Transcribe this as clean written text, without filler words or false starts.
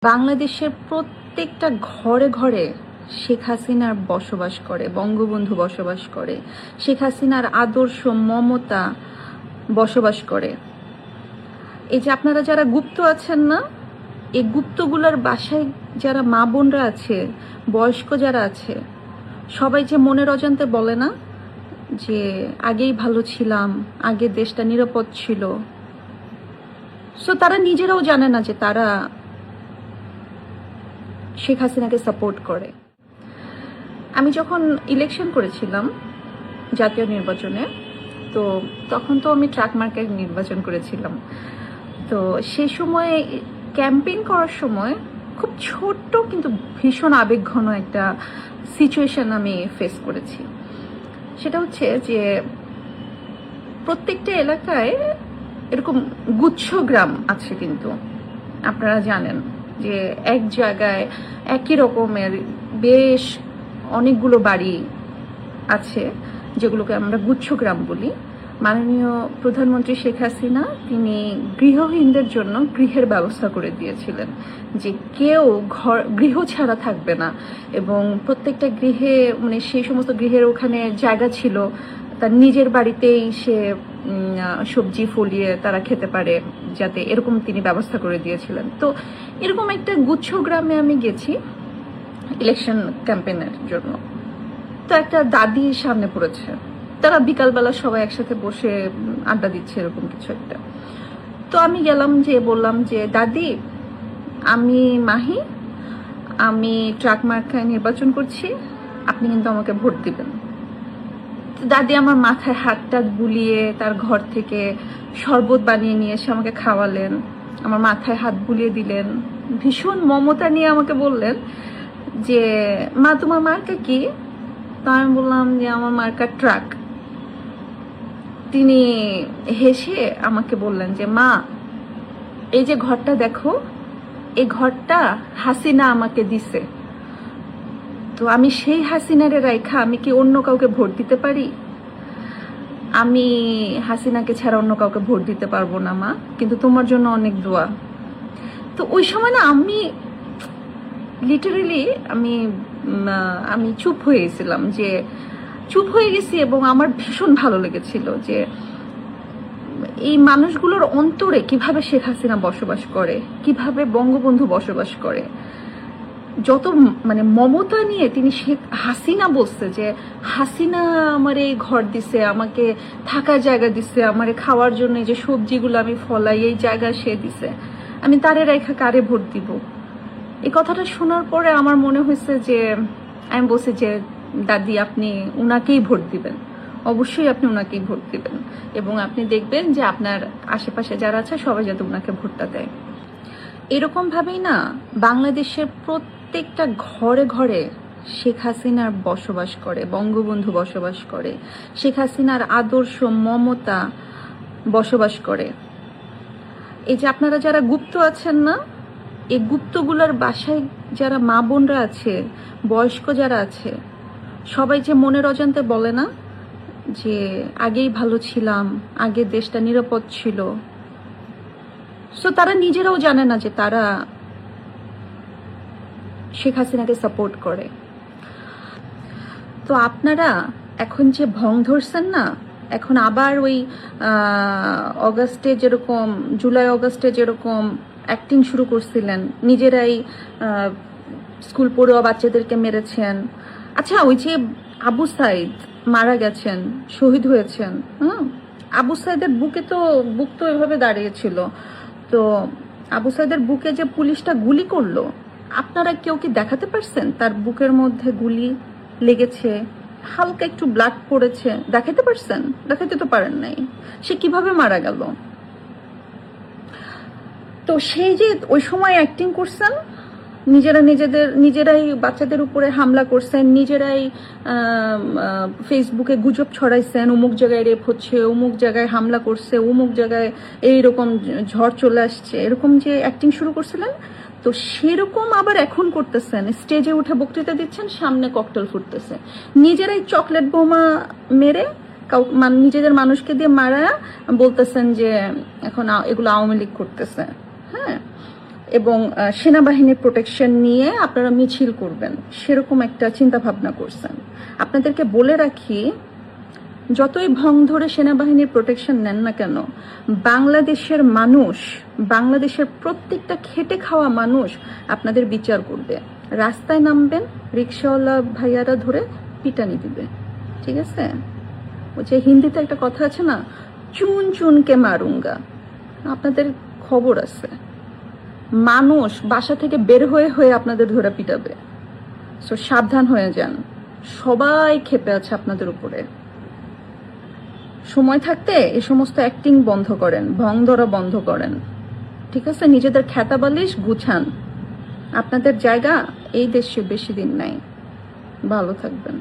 বাংলাদেশের প্রত্যেকটা ঘরে ঘরে শেখ হাসিনার বসবাস করে, বঙ্গবন্ধু বসবাস করে, শেখ হাসিনার আদর্শ মমতা বসবাস করে। এই যে আপনারা যারা গুপ্ত আছেন না, এই গুপ্তগুলোর বাসায় যারা মা বোনরা আছে, বয়স্ক যারা আছে, সবাই যে মনের অজান্তে বলে না যে আগেই ভালো ছিলাম, আগে দেশটা নিরাপদ ছিল। সো তারা নিজেরাও জানে না যে তারা শেখ হাসিনাকে সাপোর্ট করে। আমি যখন ইলেকশন করেছিলাম জাতীয় নির্বাচনে, তো তখন তো আমি ট্রাক মার্কেট নির্বাচন করেছিলাম। তো সে সময় ক্যাম্পেইন করার সময় খুব ছোট্ট কিন্তু ভীষণ আবেগঘন একটা সিচুয়েশন আমি ফেস করেছি। সেটা হচ্ছে যে প্রত্যেকটা এলাকায় এরকম গুচ্ছ গ্রাম আছে, কিন্তু আপনারা জানেন যে এক জায়গায় একই রকমের বেশ অনেকগুলো বাড়ি আছে, যেগুলোকে আমরা গুচ্ছগ্রাম বলি। মাননীয় প্রধানমন্ত্রী শেখ হাসিনা তিনি গৃহহীনদের জন্য গৃহের ব্যবস্থা করে দিয়েছিলেন, যে কেউ গৃহ ছাড়া থাকবে না, এবং প্রত্যেকটা গৃহে মানে সেই সমস্ত গৃহের ওখানে জায়গা ছিল, তার নিজের বাড়িতেই সে সবজি ফলিয়ে তারা খেতে পারে, যাতে এরকম তিনি ব্যবস্থা করে দিয়েছিলেন। তো এরকম একটা গুচ্ছ গ্রামে আমি গেছি ইলেকশন ক্যাম্পেইনের জন্য। তো একটা দাদি সামনে পড়েছে, তারা বিকালবেলা সবাই একসাথে বসে আড্ডা দিচ্ছে, এরকম কিছু একটা। তো আমি গেলাম, যে বললাম যে দাদি, আমি মাহি, আমি ট্রাক মার্কায় নির্বাচন করছি, আপনি কিন্তু আমাকে ভোট দিবেন। দাদি আমার মাথায় হাতটা বুলিয়ে তার ঘর থেকে শরবত বানিয়ে নিয়ে এসে আমাকে খাওয়ালেন, আমার মাথায় হাত বুলিয়ে দিলেন, ভীষণ মমতা নিয়ে আমাকে বললেন যে মা তোমার মার্কা কি? তো আমি বললাম যে আমার মার্কা ট্রাক। তিনি হেসে আমাকে বললেন যে মা, এই যে ঘরটা দেখো, এই ঘরটা হাসিনা আমাকে দিছে, তো আমি সেই হাসিনারে রাইখা আমি কি অন্য কাউকে ভোট দিতে পারি? আমি হাসিনাকে ছাড়া অন্য কাউকে ভোট দিতে পারবো না মা, কিন্তু তোমার জন্য অনেক দোয়া। তো ওই সময় না আমি লিটারেলি আমি চুপ হয়ে গেছিলাম, যে চুপ হয়ে গেছি, এবং আমার ভীষণ ভালো লেগেছিল যে এই মানুষগুলোর অন্তরে কিভাবে শেখ হাসিনা বসবাস করে, কিভাবে বঙ্গবন্ধু বসবাস করে। যত মানে মমতা নিয়ে তিনি শেখ হাসিনা বলছে যে হাসিনা আমারে ঘর দিছে, আমাকে থাকার জায়গা দিছে, আমারে খাওয়ার জন্য যে সবজিগুলো আমি ফলাই এই জায়গা সে দিছে, আমি তারে রেখা কারে ভোট দিব? এই কথাটা শোনার পরে আমার মনে হয়েছে যে আমি বলছি যে দাদি, আপনি উনাকেই ভোট দিবেন, অবশ্যই আপনি উনাকেই ভোট দিবেন, এবং আপনি দেখবেন যে আপনার আশেপাশে যারা আছে সবাই যাতে উনাকে ভোটটা দেয়। এরকম ভাবেই না বাংলাদেশের প্রত্যেকটা ঘরে ঘরে শেখ হাসিনার বসবাস করে, বঙ্গবন্ধু বসবাস করে, শেখ হাসিনার আদর্শ মমতা বসবাস করে। এই যে আপনারা যারা গুপ্ত আছেন না, এই গুপ্তগুলোর বাসায় যারা মা বোনরা আছে, বয়স্ক যারা আছে, সবাই যে মনের অজান্তে বলে না যে আগেই ভালো ছিলাম, আগে দেশটা নিরাপদ ছিল। সো তারা নিজেরাও জানে না যে তারা শেখ হাসিনাকে সাপোর্ট করে। তো আপনারা এখন যে ভং ধরছেন না, এখন আবার ওই অগাস্টে যেরকম, জুলাই অগাস্টে যেরকম অ্যাক্টিং শুরু করছিলেন, নিজেরাই স্কুল পড়ুয়া বাচ্চাদেরকে মেরেছেন। আচ্ছা, ওই যে আবু সাইদ মারা গেছেন, শহীদ হয়েছেন, আবু সাইদের বুক তো এভাবে দাঁড়িয়েছিল। তো আবু সাইদের বুকে যে পুলিশটা গুলি করলো, আপনারা কেউ কি দেখাতে পারছেন তার বুকের মধ্যে গুলি লেগেছে, হালকা একটু ব্লাড পড়েছে? দেখাতে পারছেন? দেখাতে তো পারেন নাই। সে কিভাবে মারা গেল? তো সেই যে ওই সময় অ্যাক্টিং করছেন, নিজেরাই বাচ্চাদের উপরে হামলা করছেন, নিজেরাই ফেসবুকে গুজব ছড়াইছেন, অমুক জায়গায় রেপ হচ্ছে, অমুক জায়গায় হামলা করছে, অমুক জায়গায় এইরকম ঝড় চলে আসছে, এরকম যে অ্যাক্টিং শুরু করছিলেন, তো সেরকম আবার এখন করতেছেন। স্টেজে উঠে বক্তৃতা দিচ্ছেন, সামনে ককটেল ফুটতেছে, নিজেরাই চকলেট বোমা মেরে নিজেদের মানুষকে দিয়ে মারা বলতেছেন যে এখন এগুলো আওয়ামী লীগ করতেছে। হ্যাঁ, এবং সেনাবাহিনীর প্রোটেকশন নিয়ে আপনারা মিছিল করবেন, সেরকম একটা চিন্তা ভাবনা করছেন। আপনাদেরকে বলে রাখি, যতই ভং ধরে সেনাবাহিনীর প্রোটেকশন নেন না কেন, বাংলাদেশের মানুষ, বাংলাদেশের প্রত্যেকটা খেটে খাওয়া মানুষ আপনাদের বিচার করবে। রাস্তায় নামবেন, রিক্সাওয়ালা ভাইয়ারা ধরে পিটানি দিবে, ঠিক আছে? ওই যে হিন্দিতে একটা কথা আছে না, চুন চুনকে মারুঙ্গা, আপনাদের খবর আছে। মানুষ বাসা থেকে বের হয়ে হয়ে আপনাদের ধরে পিটাবে। সো সাবধান হয়ে যান, সবাই ক্ষেপে আছে আপনাদের উপরে। সময় থাকতে এই সমস্ত অ্যাক্টিং বন্ধ করেন, ভং ধরা বন্ধ করেন, ঠিক আছে? নিজেদের খ্যাতাবালিশ গুছান। আপনাদের জায়গা এই দেশে বেশি দিন নাই। ভালো থাকবেন।